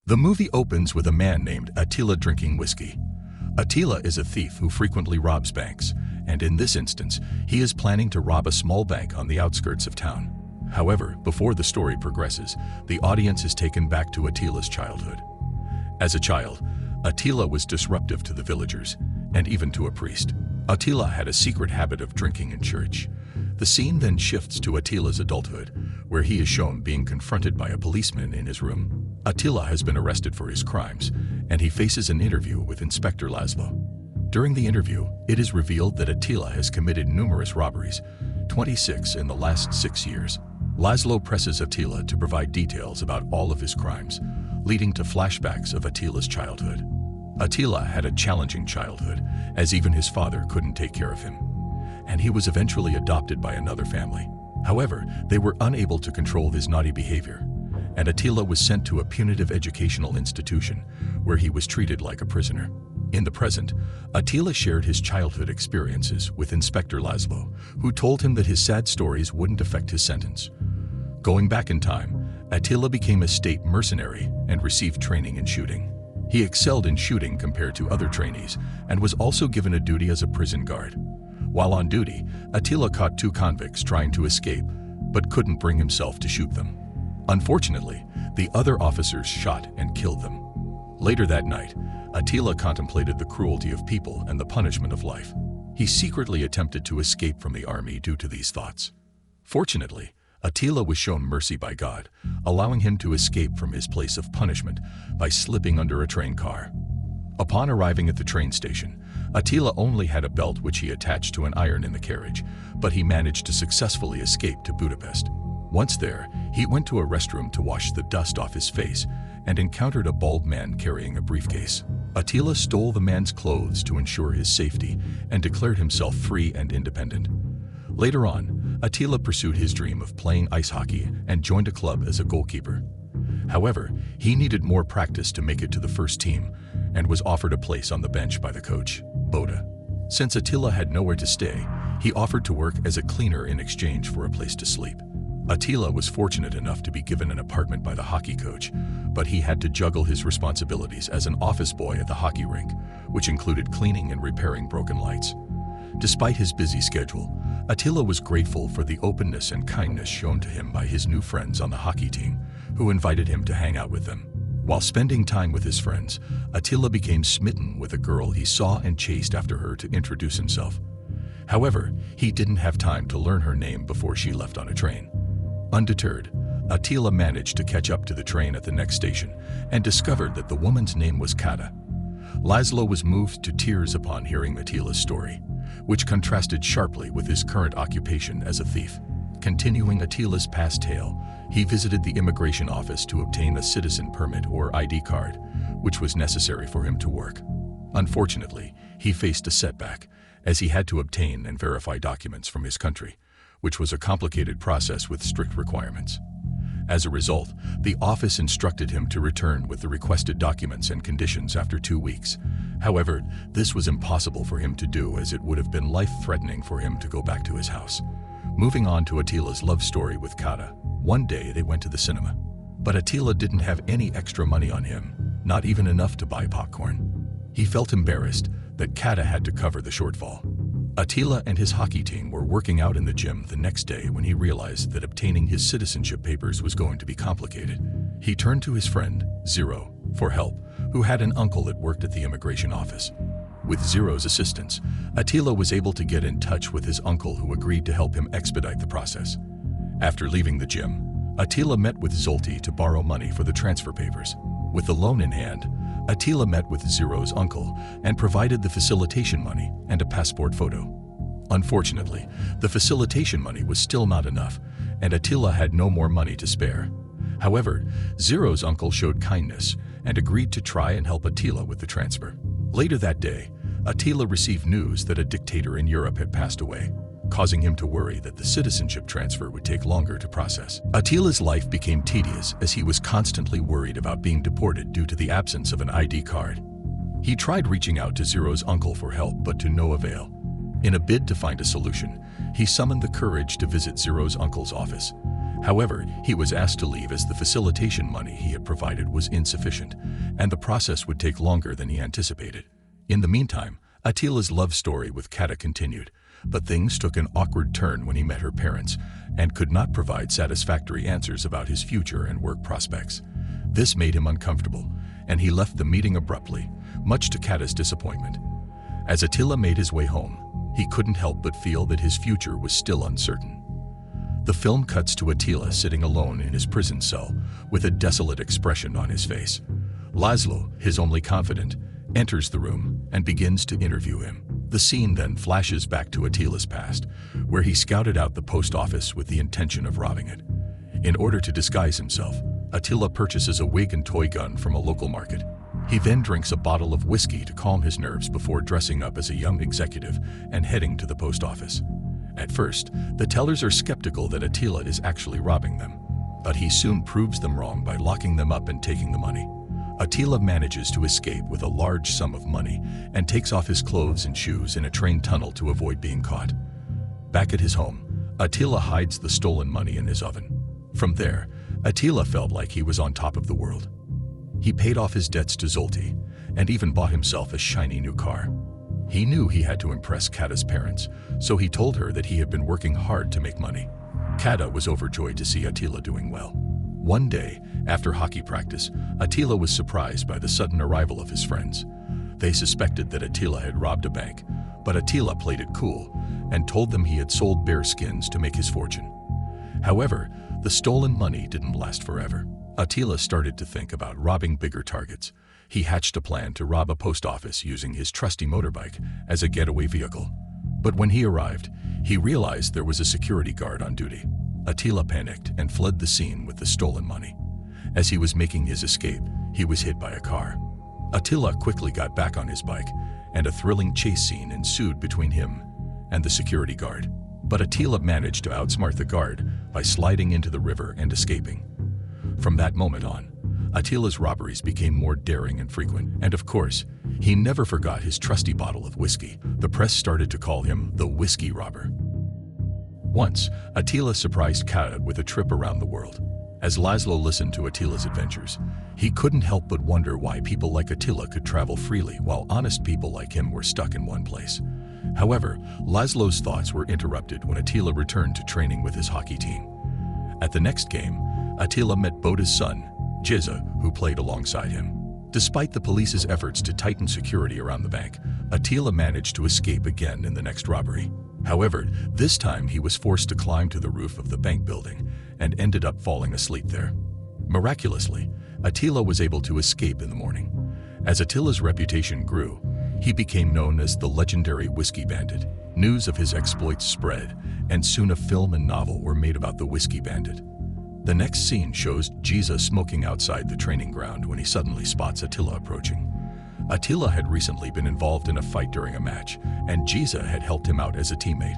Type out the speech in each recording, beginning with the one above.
The movie opens with a man named Attila drinking whiskey. Attila is a thief who frequently robs banks, and in this instance, he is planning to rob a small bank on the outskirts of town. However, before the story progresses, the audience is taken back to Attila's childhood. As a child, Attila was disruptive to the villagers, and even to a priest. Attila had a secret habit of drinking in church. The scene then shifts to Attila's adulthood, where he is shown being confronted by a policeman in his room. Attila has been arrested for his crimes, and he faces an interview with Inspector Laszlo. During the interview, it is revealed that Attila has committed numerous robberies, 26 in the last 6 years. Laszlo presses Attila to provide details about all of his crimes, leading to flashbacks of Attila's childhood. Attila had a challenging childhood, as even his father couldn't take care of him, and he was eventually adopted by another family. However, they were unable to control his naughty behavior, and Attila was sent to a punitive educational institution where he was treated like a prisoner. In the present, Attila shared his childhood experiences with Inspector Laszlo, who told him that his sad stories wouldn't affect his sentence. Going back in time, Attila became a state mercenary and received training in shooting. He excelled in shooting compared to other trainees and was also given a duty as a prison guard. While on duty, Attila caught 2 convicts trying to escape, but couldn't bring himself to shoot them. Unfortunately, the other officers shot and killed them. Later that night, Attila contemplated the cruelty of people and the punishment of life. He secretly attempted to escape from the army due to these thoughts. Fortunately, Attila was shown mercy by God, allowing him to escape from his place of punishment by slipping under a train car. Upon arriving at the train station, Attila only had a belt which he attached to an iron in the carriage, but he managed to successfully escape to Budapest. Once there, he went to a restroom to wash the dust off his face and encountered a bald man carrying a briefcase. Attila stole the man's clothes to ensure his safety and declared himself free and independent. Later on, Attila pursued his dream of playing ice hockey and joined a club as a goalkeeper. However, he needed more practice to make it to the first team and was offered a place on the bench by the coach, Boda. Since Attila had nowhere to stay, he offered to work as a cleaner in exchange for a place to sleep. Attila was fortunate enough to be given an apartment by the hockey coach, but he had to juggle his responsibilities as an office boy at the hockey rink, which included cleaning and repairing broken lights. Despite his busy schedule, Attila was grateful for the openness and kindness shown to him by his new friends on the hockey team, who invited him to hang out with them. While spending time with his friends, Attila became smitten with a girl he saw and chased after her to introduce himself. However, he didn't have time to learn her name before she left on a train. Undeterred, Attila managed to catch up to the train at the next station and discovered that the woman's name was Kata. Laszlo was moved to tears upon hearing Attila's story, which contrasted sharply with his current occupation as a thief. Continuing Attila's past tale, he visited the immigration office to obtain a citizen permit or ID card, which was necessary for him to work. Unfortunately, he faced a setback, as he had to obtain and verify documents from his country, which was a complicated process with strict requirements. As a result, the office instructed him to return with the requested documents and conditions after 2 weeks. However, this was impossible for him to do, as it would have been life-threatening for him to go back to his house. Moving on to Attila's love story with Kata, one day they went to the cinema. But Attila didn't have any extra money on him, not even enough to buy popcorn. He felt embarrassed that Kata had to cover the shortfall. Attila and his hockey team were working out in the gym the next day when he realized that obtaining his citizenship papers was going to be complicated. He turned to his friend, Zero, for help, who had an uncle that worked at the immigration office. With Zero's assistance, Attila was able to get in touch with his uncle, who agreed to help him expedite the process. After leaving the gym, Attila met with Zolti to borrow money for the transfer papers. With the loan in hand, Attila met with Zero's uncle and provided the facilitation money and a passport photo. Unfortunately, the facilitation money was still not enough, and Attila had no more money to spare. However, Zero's uncle showed kindness and agreed to try and help Attila with the transfer. Later that day, Attila received news that a dictator in Europe had passed away, causing him to worry that the citizenship transfer would take longer to process. Attila's life became tedious as he was constantly worried about being deported due to the absence of an ID card. He tried reaching out to Zero's uncle for help, but to no avail. In a bid to find a solution, he summoned the courage to visit Zero's uncle's office. However, he was asked to leave as the facilitation money he had provided was insufficient, and the process would take longer than he anticipated. In the meantime, Attila's love story with Kata continued, but things took an awkward turn when he met her parents and could not provide satisfactory answers about his future and work prospects. This made him uncomfortable, and he left the meeting abruptly, much to Kata's disappointment. As Attila made his way home, he couldn't help but feel that his future was still uncertain. The film cuts to Attila sitting alone in his prison cell with a desolate expression on his face. Laszlo, his only confidant, enters the room and begins to interview him. The scene then flashes back to Attila's past, where he scouted out the post office with the intention of robbing it. In order to disguise himself, Attila purchases a wig and toy gun from a local market. He then drinks a bottle of whiskey to calm his nerves before dressing up as a young executive and heading to the post office. At first, the tellers are skeptical that Attila is actually robbing them, but he soon proves them wrong by locking them up and taking the money. Attila manages to escape with a large sum of money and takes off his clothes and shoes in a train tunnel to avoid being caught. Back at his home, Attila hides the stolen money in his oven. From there, Attila felt like he was on top of the world. He paid off his debts to Zolti and even bought himself a shiny new car. He knew he had to impress Kata's parents, so he told her that he had been working hard to make money. Kata was overjoyed to see Attila doing well. One day, after hockey practice, Attila was surprised by the sudden arrival of his friends. They suspected that Attila had robbed a bank, but Attila played it cool and told them he had sold bear skins to make his fortune. However, the stolen money didn't last forever. Attila started to think about robbing bigger targets. He hatched a plan to rob a post office using his trusty motorbike as a getaway vehicle. But when he arrived, he realized there was a security guard on duty. Attila panicked and fled the scene with the stolen money. As he was making his escape, he was hit by a car. Attila quickly got back on his bike, and a thrilling chase scene ensued between him and the security guard. But Attila managed to outsmart the guard by sliding into the river and escaping. From that moment on, Attila's robberies became more daring and frequent, and of course, he never forgot his trusty bottle of whiskey. The press started to call him the whiskey robber. Once, Attila surprised Kata with a trip around the world. As Laszlo listened to Attila's adventures, he couldn't help but wonder why people like Attila could travel freely while honest people like him were stuck in one place. However, Laszlo's thoughts were interrupted when Attila returned to training with his hockey team. At the next game, Attila met Boda's son, Giza, who played alongside him. Despite the police's efforts to tighten security around the bank, Attila managed to escape again in the next robbery. However, this time he was forced to climb to the roof of the bank building and ended up falling asleep there. Miraculously, Attila was able to escape in the morning. As Attila's reputation grew, he became known as the legendary Whiskey Bandit. News of his exploits spread, and soon a film and novel were made about the Whiskey Bandit. The next scene shows Giza smoking outside the training ground when he suddenly spots Attila approaching. Attila had recently been involved in a fight during a match, and Giza had helped him out as a teammate.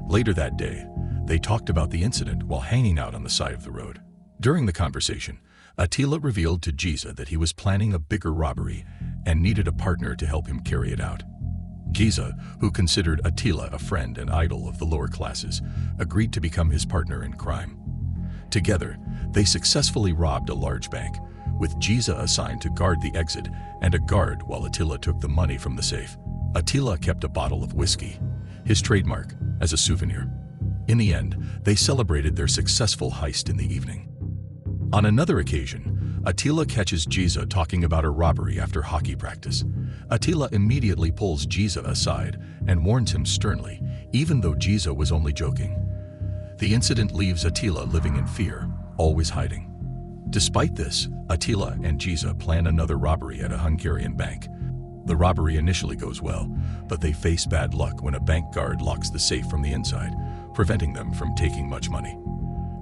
Later that day, they talked about the incident while hanging out on the side of the road. During the conversation, Attila revealed to Giza that he was planning a bigger robbery and needed a partner to help him carry it out. Giza, who considered Attila a friend and idol of the lower classes, agreed to become his partner in crime. Together, they successfully robbed a large bank, with Giza assigned to guard the exit and a guard while Attila took the money from the safe. Attila kept a bottle of whiskey, his trademark, as a souvenir. In the end, they celebrated their successful heist in the evening. On another occasion, Attila catches Giza talking about a robbery after hockey practice. Attila immediately pulls Giza aside and warns him sternly, even though Giza was only joking. The incident leaves Attila living in fear, always hiding. Despite this, Attila and Giza plan another robbery at a Hungarian bank. The robbery initially goes well, but they face bad luck when a bank guard locks the safe from the inside, preventing them from taking much money.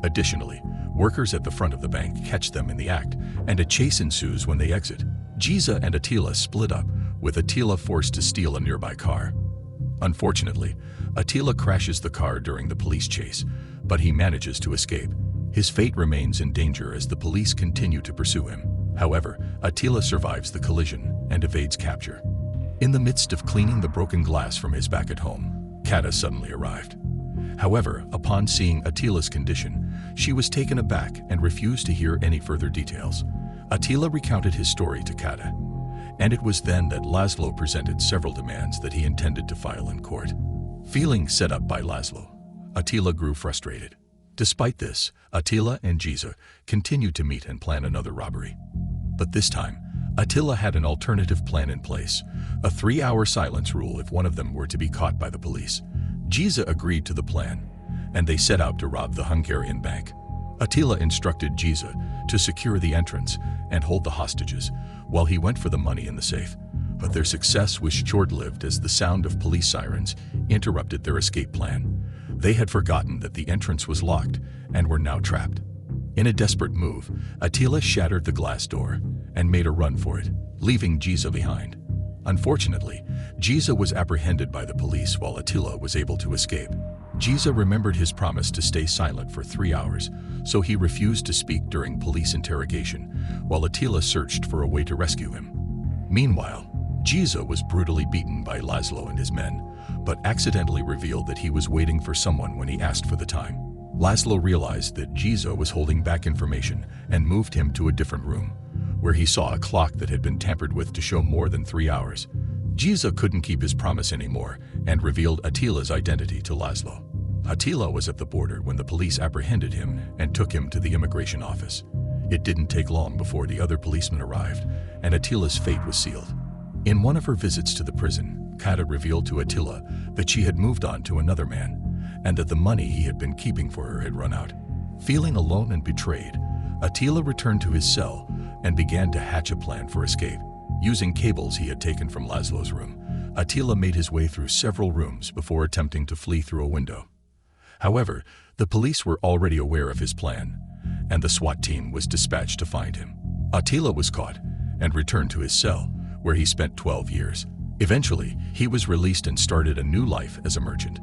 Additionally, workers at the front of the bank catch them in the act, and a chase ensues when they exit. Giza and Attila split up, with Attila forced to steal a nearby car. Unfortunately, Attila crashes the car during the police chase, but he manages to escape. His fate remains in danger as the police continue to pursue him. However, Attila survives the collision and evades capture. In the midst of cleaning the broken glass from his back at home, Kata suddenly arrived. However, upon seeing Attila's condition, she was taken aback and refused to hear any further details. Attila recounted his story to Kata, and it was then that Laszlo presented several demands that he intended to file in court. Feeling set up by Laszlo, Attila grew frustrated. Despite this, Attila and Giza continued to meet and plan another robbery. But this time, Attila had an alternative plan in place, a 3-hour silence rule if one of them were to be caught by the police. Giza agreed to the plan, and they set out to rob the Hungarian bank. Attila instructed Giza to secure the entrance and hold the hostages, while he went for the money in the safe. But their success was short-lived as the sound of police sirens interrupted their escape plan. They had forgotten that the entrance was locked and were now trapped. In a desperate move, Attila shattered the glass door and made a run for it, leaving Giza behind. Unfortunately, Giza was apprehended by the police while Attila was able to escape. Giza remembered his promise to stay silent for 3 hours, so he refused to speak during police interrogation, while Attila searched for a way to rescue him. Meanwhile, Giza was brutally beaten by Laszlo and his men, but accidentally revealed that he was waiting for someone when he asked for the time. Laszlo realized that Giza was holding back information and moved him to a different room, where he saw a clock that had been tampered with to show more than 3 hours. Giza couldn't keep his promise anymore and revealed Attila's identity to Laszlo. Attila was at the border when the police apprehended him and took him to the immigration office. It didn't take long before the other policemen arrived, and Attila's fate was sealed. In one of her visits to the prison, Kata revealed to Attila that she had moved on to another man, and that the money he had been keeping for her had run out. Feeling alone and betrayed, Attila returned to his cell and began to hatch a plan for escape. Using cables he had taken from Laszlo's room, Attila made his way through several rooms before attempting to flee through a window. However, the police were already aware of his plan, and the SWAT team was dispatched to find him. Attila was caught and returned to his cell, where he spent 12 years. Eventually, he was released and started a new life as a merchant.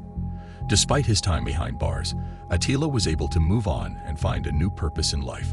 Despite his time behind bars, Attila was able to move on and find a new purpose in life.